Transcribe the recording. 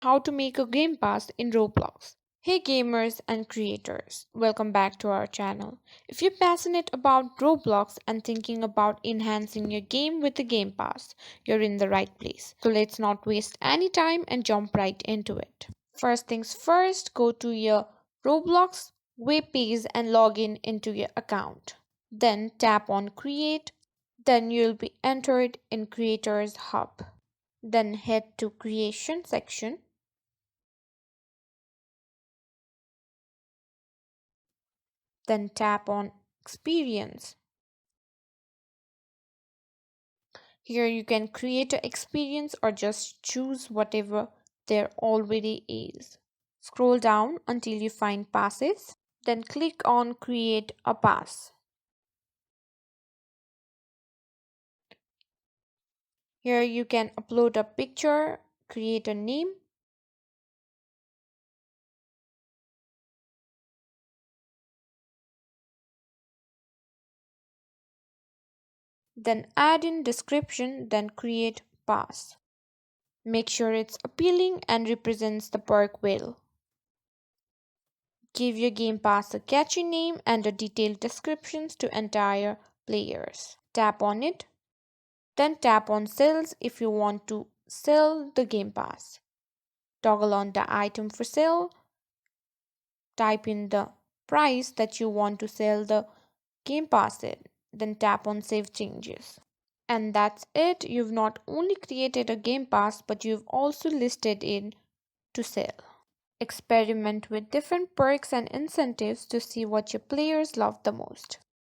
How to make a game pass in Roblox. Hey gamers and creators, welcome back to our channel. If you're passionate about Roblox and thinking about enhancing your game with the Game Pass, you're in the right place. So let's not waste any time and jump right into it. First things first, go to your Roblox web page and log in into your account. Then tap on Create. Then you'll be entered in Creators Hub. Then head to Creation section. Then tap on Experience. Here you can create an experience or just choose whatever there already is. Scroll down until you find passes. Then click on Create a Pass. Here you can upload a picture, create a name, then add in description, then create pass. Make sure it's appealing and represents the perk well. Give your game pass a catchy name and a detailed descriptions to entire players. Tap on it, then tap on sales if you want to sell the game pass. Toggle on the item for sale, type in the price that you want to sell the game pass in, then tap on save changes. And that's it. You've not only created a game pass, but you've also listed it to sell. Experiment with different perks and incentives to see what your players love the most.